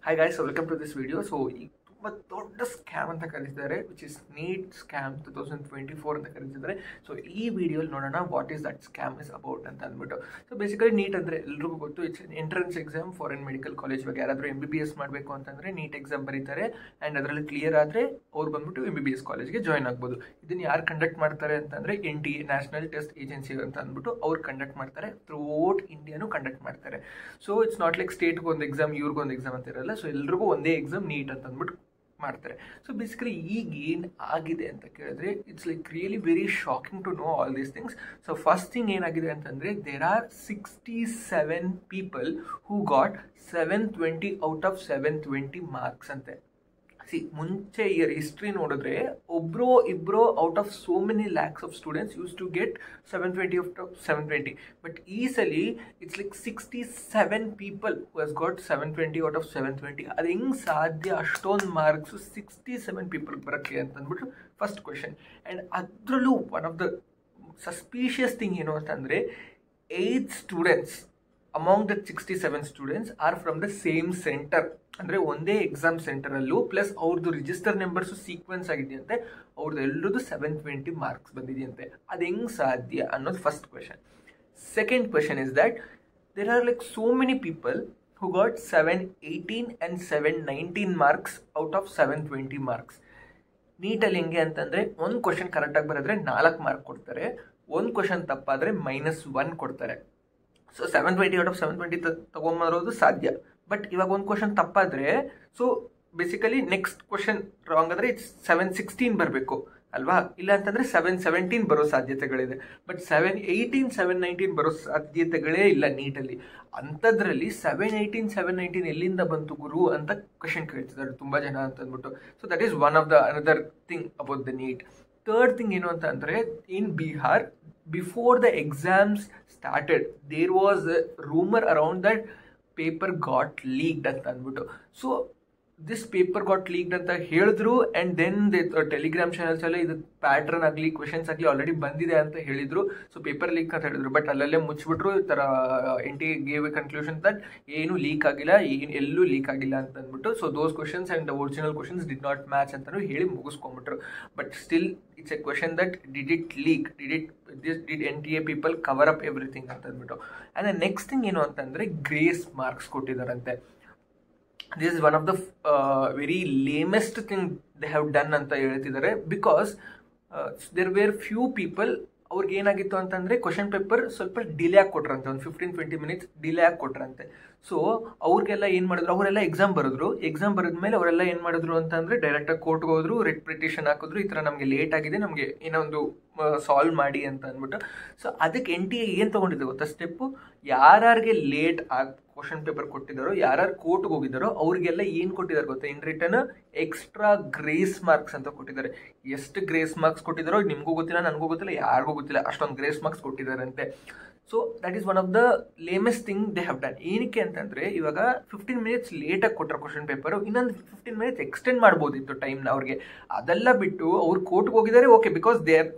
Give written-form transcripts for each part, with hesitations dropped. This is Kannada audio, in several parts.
Hi guys, so welcome to this video. So ತುಂಬ ದೊಡ್ಡ ಸ್ಕ್ಯಾಮ್ ಅಂತ ಕರೀತಿದ್ದಾರೆ, ವಿಚ್ ಇಸ್ ನೀಟ್ ಸ್ಕ್ಯಾಮ್ 2024 ಅಂತ ಕರೀತಿದ್ದಾರೆ. ಸೊ ಈ ವಿಡಿಯೋಲಿ ನೋಡೋಣ what is that scam is about ಅಂತ ಅಂದ್ಬಿಟ್ಟು. ಸೊ ಬೇಸಿಕಲಿ ನೀಟ್ ಅಂದರೆ ಎಲ್ರಿಗೂ ಗೊತ್ತು, it's entrance exam foreign medical college ಬಗ್ಗೆ. ಯಾರಾದರೂ MBBS ಮಾಡಬೇಕು ಅಂತಂದರೆ ನೀಟ್ ಎಕ್ಸಾಮ್ ಬರೀತಾರೆ ಆ್ಯಂಡ್ ಅದರಲ್ಲಿ ಕ್ಲಿಯರ್ ಆದರೆ ಅವ್ರು ಬಂದ್ಬಿಟ್ಟು MBBS ಕಾಲೇಜ್ಗೆ ಜಾಯ್ನ್ ಆಗ್ಬೋದು. ಇದನ್ನು ಯಾರು ಕಂಡಕ್ಟ್ ಮಾಡ್ತಾರೆ ಅಂತಂದರೆ NTA ನ್ಯಾಷನಲ್ ಟೆಸ್ಟ್ ಏಜೆನ್ಸಿ ಅಂತ ಅಂದ್ಬಿಟ್ಟು ಅವ್ರು ಕಂಡಕ್ಟ್ ಮಾಡ್ತಾರೆ. ಥ್ರೂಔಟ್ ಇಂಡಿಯಾನು ಕಂಡಕ್ಟ್ ಮಾಡ್ತಾರೆ. ಸೊ ಇಟ್ಸ್ ನಾಟ್ ಲೈಕ್ ಸ್ಟೇಟ್ಗೆ ಒಂದು ಎಕ್ಸಾಮ್, ಇವ್ರಿಗೊಂದು ಎಕ್ಸಾಮ್ ಅಂತ ಇರಲ್ಲ. ಸೊ ಎಲ್ರಿಗೂ ಒಂದೇ ಎಕ್ಸಾಮ್ ನೀಟ್ ಅಂತ ಅಂದ್ಬಿಟ್ಟು ಮಾಡ್ತಾರೆ. ಸೊ ಬೇಸಿಕಲಿ ಈಗ ಏನು ಆಗಿದೆ ಅಂತ ಕೇಳಿದ್ರೆ, it's like really very shocking to know all these things. So first thing ಏನಾಗಿದೆ ಅಂತಂದರೆ, there are 67 people who got 720 out of 720 marks ಅಂತೆ. ಮುಂಚೆ ಇಯರ್ ಹಿಸ್ಟ್ರಿ ನೋಡಿದ್ರೆ ಒಬ್ಬರು ಇಬ್ಬರು out of so many lakhs of students use to get 720 out of 720. But ಈ ಸಲಿ it's like 67 people who has got 720 out of 720. ಅದು ಹೆಂಗೆ ಸಾಧ್ಯ ಅಷ್ಟೊಂದು ಮಾರ್ಕ್ಸು 67 ಪೀಪಲ್ಗೆ ಬರೋಕ್ಕೆ ಅಂತ ಅಂದ್ಬಿಟ್ಟು ಫಸ್ಟ್ ಕ್ವೆಶನ್. ಆ್ಯಂಡ್ ಅದರಲ್ಲೂ one of the suspicious thing ಏನು ಅಂತಂದರೆ, 8 students among the 67 students are from the same centre. ಅಂದರೆ ಒಂದೇ ಎಕ್ಸಾಮ್ ಸೆಂಟರಲ್ಲೂ ಪ್ಲಸ್ ಅವ್ರದ್ದು ರಿಜಿಸ್ಟರ್ ನಂಬರ್ಸು ಸೀಕ್ವೆನ್ಸ್ ಆಗಿದೆಯಂತೆ. ಅವ್ರದ್ದು ಎಲ್ಲರದ್ದು 720 ಮಾರ್ಕ್ಸ್ ಬಂದಿದೆಯಂತೆ. ಅದು ಹೆಂಗೆ ಸಾಧ್ಯ ಅನ್ನೋದು first question. Second question is that there are like so many people who got 718 and 719 marks out of 720 marks. ನೀಟಲ್ಲಿ ಹೆಂಗೆ ಅಂತಂದರೆ, ಒಂದು ಕ್ವೆಶನ್ ಕರೆಕ್ಟಾಗಿ ಬರೆದ್ರೆ 4 ಮಾರ್ಕ್ ಕೊಡ್ತಾರೆ, ಒಂದು ಕ್ವೆಶನ್ ತಪ್ಪಾದರೆ -1 ಕೊಡ್ತಾರೆ. ಸೊ 720 ಔಟ್ ಆಫ್ 720 ತೊಗೊಂಬರೋದು ಸಾಧ್ಯ. ಬಟ್ ಇವಾಗ ಒಂದು ಕ್ವೆಶನ್ ತಪ್ಪಾದರೆ, so basically next question wrong ಆದರೆ ಇಟ್ಸ್ 716 ಬರಬೇಕು ಅಲ್ವಾ? ಇಲ್ಲ ಅಂತಂದರೆ 717 ಬರೋ ಸಾಧ್ಯತೆಗಳಿದೆ. ಬಟ್ 718 719 ಬರೋ ಸಾಧ್ಯತೆಗಳೇ ಇಲ್ಲ ನೀಟಲ್ಲಿ. ಅಂಥದ್ರಲ್ಲಿ 718 719 ಎಲ್ಲಿಂದ ಬಂತು ಗುರು ಅಂತ ಕ್ವೆಶನ್ ಕೇಳ್ತಿದ್ದಾರೆ ತುಂಬ ಜನ ಅಂತ ಅಂದ್ಬಿಟ್ಟು. So that is one of the another thing about the neat. Third thing ಏನು ಅಂತ ಅಂದರೆ, ಇನ್ Bihar before the exams started there was a rumor around that paper got leaked ಅಂತ ಅಂದ್ಬಿಟ್ಟು. So this paper got leaked ಅಂತ ಹೇಳಿದ್ರು. ಆ್ಯಂಡ್ ದೆನ್ ಟೆಲಿಗ್ರಾಮ್ ಚಾನಲ್ಸ್ ಎಲ್ಲ ಇದು ಪ್ಯಾಟ್ರನ್ ಆಗಲಿ ಕ್ವೆಶನ್ಸ್ ಆಗಲಿ ಆಲ್ರೆಡಿ ಬಂದಿದೆ ಅಂತ ಹೇಳಿದರು. ಸೊ ಪೇಪರ್ ಲೀಕ್ ಅಂತ ಹೇಳಿದ್ರು. ಬಟ್ ಅಲ್ಲಲ್ಲೇ ಮುಚ್ಚಿಬಿಟ್ರು. ಈ ಥರ NTA gave a conclusion that ಏನು ಲೀಕ್ ಆಗಿಲ್ಲ, ಎಲ್ಲೂ ಲೀಕ್ ಆಗಿಲ್ಲ ಅಂತ ಅಂದ್ಬಿಟ್ಟು. So those questions and the original questions did not match ಅಂತಲೂ ಹೇಳಿ ಮುಗಿಸ್ಕೊಂಬಿಟ್ರು. But still it's a question that did it leak, did NTA people cover up everything ಅಂತ ಅಂದ್ಬಿಟ್ಟು. ಆ್ಯಂಡ್ ದ ನೆಕ್ಸ್ಟ್ ಥಿಂಗ್ ಏನು ಅಂತಂದರೆ, ಗ್ರೇಸ್ ಮಾರ್ಕ್ಸ್ ಕೊಟ್ಟಿದ್ದಾರಂತೆ. This is one of the very lamest thing they have done ಅಂತ ಹೇಳ್ತಿದ್ದಾರೆ. Because there were few people, ಅವ್ರಿಗೆ ಏನಾಗಿತ್ತು ಅಂತಂದರೆ, ಕ್ವೆಶನ್ ಪೇಪರ್ ಸ್ವಲ್ಪ ಡಿಲೇ ಆಗಿ ಕೊಟ್ರಂತೆ, ಒಂದು 15-20 ಮಿನಿಟ್ಸ್ ಡಿಲೇ ಆಗಿ ಕೊಟ್ರಂತೆ. ಸೊ ಅವ್ರಿಗೆಲ್ಲ ಏನು ಮಾಡಿದ್ರು, ಅವರೆಲ್ಲ ಎಕ್ಸಾಮ್ ಬರೆದ್ರು. ಎಕ್ಸಾಮ್ ಬರೆದ್ಮೇಲೆ ಅವರೆಲ್ಲ ಏನು ಮಾಡಿದ್ರು ಅಂತಂದರೆ, ಡೈರೆಕ್ಟಾಗಿ ಕೋರ್ಟ್ಗೆ ಹೋದ್ರು, ರೆಡ್ ಪಿಟಿಷನ್ ಹಾಕಿದ್ರು, ಈ ಥರ ನಮಗೆ ಲೇಟ್ ಆಗಿದೆ, ನಮಗೆ ಏನೋ ಒಂದು ಸಾಲ್ವ್ ಮಾಡಿ ಅಂತ ಅಂದ್ಬಿಟ್ಟು. ಸೊ ಅದಕ್ಕೆ NTA ಏನು ತೊಗೊಂಡಿದೆ ಗೊತ್ತಾ ಸ್ಟೆಪ್ಪು, ಯಾರಿಗೆ ಲೇಟ್ ಆಗಿ ಕ್ವಶನ್ ಪೇಪರ್ ಕೊಟ್ಟಿದ್ದಾರೋ, ಯಾರು ಕೋರ್ಟ್ಗೆ ಹೋಗಿದ್ದಾರೋ ಅವ್ರಿಗೆಲ್ಲ ಏನು ಕೊಟ್ಟಿದ್ದಾರೆ ಗೊತ್ತಾ, in return extra grace marks ಅಂತ ಕೊಟ್ಟಿದ್ದಾರೆ. ಎಷ್ಟು ಗ್ರೇಸ್ ಮಾರ್ಕ್ಸ್ ಕೊಟ್ಟಿದ್ದಾರೋ ನಿಮಗೂ ಗೊತ್ತಿಲ್ಲ, ನನಗೂ ಗೊತ್ತಿಲ್ಲ, ಯಾರಿಗೂ ಗೊತ್ತಿಲ್ಲ, ಅಷ್ಟೊಂದು ಗ್ರೇಸ್ ಮಾರ್ಕ್ಸ್ ಕೊಟ್ಟಿದ್ದಾರಂತೆ. So that is one of the lamest thing they have done. ಏನಕ್ಕೆ ಅಂತಂದರೆ, ಇವಾಗ 15 ಮಿನಿಟ್ಸ್ ಲೇಟಾಗಿ ಕೊಟ್ಟರೆ ಕ್ವಶನ್ ಪೇಪರು, ಇನ್ನೊಂದು 15 ಮಿನಿಟ್ಸ್ ಎಕ್ಸ್ಟೆಂಡ್ ಮಾಡ್ಬೋದಿತ್ತು ಟೈಮ್ನ ಅವ್ರಿಗೆ. ಅದೆಲ್ಲ ಬಿಟ್ಟು ಅವ್ರು ಕೋರ್ಟ್ಗೆ ಹೋಗಿದ್ದಾರೆ. ಓಕೆ, ಬಿಕಾಸ್ ದೇ ಆರ್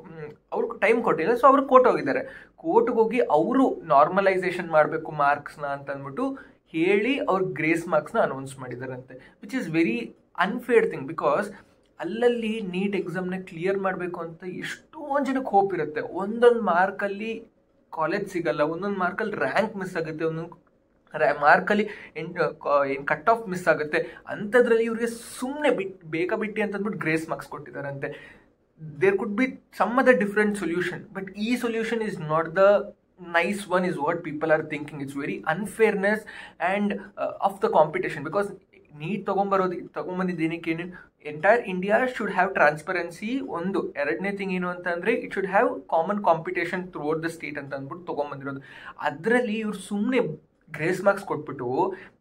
ಅವ್ರಿಗೆ ಟೈಮ್ ಕೊಟ್ಟಿಲ್ಲ, ಸೊ ಅವ್ರು ಕೋರ್ಟ್ ಹೋಗಿದ್ದಾರೆ. ಕೋರ್ಟ್ಗೆ ಹೋಗಿ ಅವರು ನಾರ್ಮಲೈಸೇಷನ್ ಮಾಡಬೇಕು ಮಾರ್ಕ್ಸ್ನ ಅಂತ ಅಂದ್ಬಿಟ್ಟು ಹೇಳಿ ಅವ್ರ ಗ್ರೇಸ್ ಮಾರ್ಕ್ಸ್ನ ಅನೌನ್ಸ್ ಮಾಡಿದಾರಂತೆ. Which is very unfair thing. Because ಅಲ್ಲಲ್ಲಿ ನೀಟ್ ಎಕ್ಸಾಮ್ನ ಕ್ಲಿಯರ್ ಮಾಡಬೇಕು ಅಂತ ಎಷ್ಟೊಂದು ಜನಕ್ಕೆ ಹೋಪ್ ಇರುತ್ತೆ. ಒಂದೊಂದು ಮಾರ್ಕಲ್ಲಿ ಕಾಲೇಜ್ ಸಿಗಲ್ಲ, ಒಂದೊಂದು ಮಾರ್ಕಲ್ಲಿ ರ್ಯಾಂಕ್ ಮಿಸ್ ಆಗುತ್ತೆ, ಒಂದೊಂದು ಮಾರ್ಕಲ್ಲಿ ಏನು ಕಟ್ ಆಫ್ ಮಿಸ್ ಆಗುತ್ತೆ. ಅಂಥದ್ರಲ್ಲಿ ಇವ್ರಿಗೆ ಸುಮ್ಮನೆ ಬೇಗ ಬಿಟ್ಟು ಅಂತಂದ್ಬಿಟ್ಟು ಗ್ರೇಸ್ ಮಾರ್ಕ್ಸ್ ಕೊಟ್ಟಿದ್ದಾರಂತೆ. there could be some other different solution, but solution is not the nice one is what people are thinking. It's very unfairness and of the competition, because NEET ತಗೊಂಬಂದಿದ್ದೇನಕ್ಕೆ, entire India should have transparency. ಒಂದು ಎರಡನೇ ಥಿಂಗ್ ಏನು ಅಂತ ಅಂದರೆ, it should have common competition throughout the state ಅಂತ ಅಂದ್ಬಿಟ್ಟು ತೊಗೊಂಬಂದಿರೋದು. ಅದರಲ್ಲಿ ಇವ್ರು ಸುಮ್ಮನೆ ಗ್ರೇಸ್ ಮಾರ್ಕ್ಸ್ ಕೊಟ್ಬಿಟ್ಟು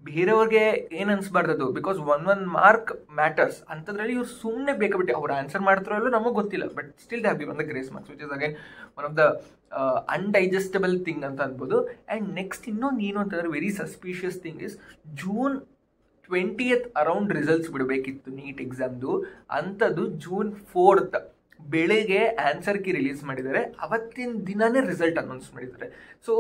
ಬೇರೆಯವ್ರಿಗೆ ಏನು ಅನ್ಸ್ಬಾರ್ದದು, ಬಿಕಾಸ್ ಒನ್ ಮಾರ್ಕ್ ಮ್ಯಾಟರ್ಸ್. ಅಂಥದ್ರಲ್ಲಿ ಇವ್ರು ಸುಮ್ಮನೆ ಬೇಕಾಬಿಟ್ಟು ಅವ್ರು ಆನ್ಸರ್ ಮಾಡ್ತಾರೋ ನಮಗೆ ಗೊತ್ತಿಲ್ಲ, but still they have given the grace marks, which is again one of the undigestable thing ಅಂತ ಅನ್ಬೋದು. ಆ್ಯಂಡ್ ನೆಕ್ಸ್ಟ್ ಇನ್ನೊಂದು ಏನು ಅಂತಂದರೆ, very suspicious thing is, June 20th around results ಬಿಡಬೇಕಿತ್ತು ನೀಟ್ ಎಕ್ಸಾಮ್ದು. ಅಂಥದ್ದು June 4th ಬೆಳಗ್ಗೆ ಆನ್ಸರ್ ಕೀ ರಿಲೀಸ್ ಮಾಡಿದ್ದಾರೆ. ಅವತ್ತಿನ ದಿನನೇ ರಿಸಲ್ಟ್ ಅನೌನ್ಸ್ ಮಾಡಿದ್ದಾರೆ. So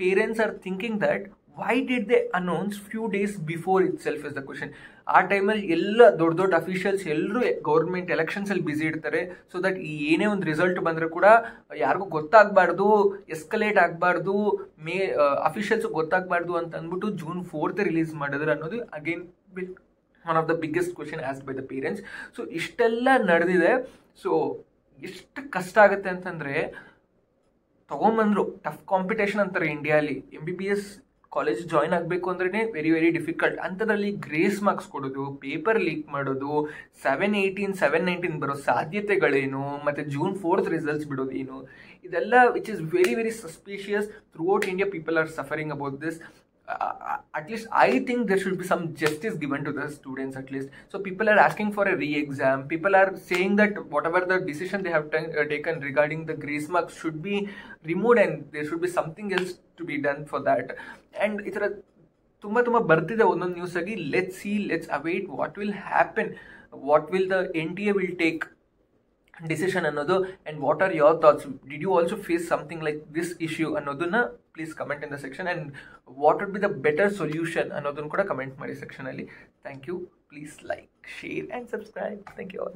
parents are thinking that why did they announce few days before it self is the question. ಆ ಟೈಮಲ್ಲಿ ಎಲ್ಲ ದೊಡ್ಡ ದೊಡ್ಡ ಅಫಿಷಿಯಲ್ಸ್ ಎಲ್ಲರೂ ಗೌರ್ಮೆಂಟ್ ಎಲೆಕ್ಷನ್ಸಲ್ಲಿ ಬ್ಯುಸಿ ಇರ್ತಾರೆ. ಸೊ ದಟ್ ಏನೇ ಒಂದು ರಿಸಲ್ಟ್ ಬಂದರೆ ಕೂಡ ಯಾರಿಗೂ ಗೊತ್ತಾಗಬಾರ್ದು, ಎಸ್ಕಲೇಟ್ ಆಗಬಾರ್ದು, ಅಫಿಷಿಯಲ್ಸ್ ಗೊತ್ತಾಗಬಾರ್ದು ಅಂತ ಅಂದ್ಬಿಟ್ಟು June 4th ರಿಲೀಸ್ ಮಾಡಿದ್ರೆ ಅನ್ನೋದು again one of the biggest question as by the parents. So ಇಷ್ಟೆಲ್ಲ ನಡೆದಿದೆ. ಸೊ ಎಷ್ಟು ಕಷ್ಟ ಆಗುತ್ತೆ ಅಂತಂದರೆ, ತೊಗೊಂಬಂದರು ಟಫ್ ಕಾಂಪಿಟೇಷನ್ ಅಂತಾರೆ ಇಂಡಿಯಾಲಿ. MBBS ಕಾಲೇಜ್ ಜಾಯ್ನ್ ಆಗಬೇಕು ಅಂದ್ರೆ ವೆರಿ ವೆರಿ ಡಿಫಿಕಲ್ಟ್. ಅಂಥದ್ರಲ್ಲಿ ಗ್ರೇಸ್ ಮಾರ್ಕ್ಸ್ ಕೊಡೋದು, ಪೇಪರ್ ಲೀಕ್ ಮಾಡೋದು, 718 719 ಬರೋ ಸಾಧ್ಯತೆಗಳೇನು, ಮತ್ತು June 4th ರಿಸಲ್ಟ್ಸ್ ಬಿಡೋದು ಏನು, ಇದೆಲ್ಲ which is very very suspicious. Throughout India people are suffering about this. At least I think there should be some justice given to the students at least. So people are asking for a re-exam. People are saying that whatever the decision they have taken regarding the grace marks should be removed and there should be something else to be done for that. And ಈ ಥರ ತುಂಬ ಬರ್ತಿದೆ ಒಂದೊಂದು ನ್ಯೂಸ್ ಆಗಿ. Let's see, let's await what will happen, what will the NTA will take decision ಅನ್ನೋದು. And what are your thoughts? Did you also face something like this issue ಅನ್ನೋದನ್ನ please comment in the section. And what would be the better solution ಅನ್ನೋದನ್ನು ಕೂಡ ಕಮೆಂಟ್ ಮಾಡಿ ಸೆಕ್ಷನಲ್ಲಿ. Thank you. Please like, share and subscribe. Thank you all.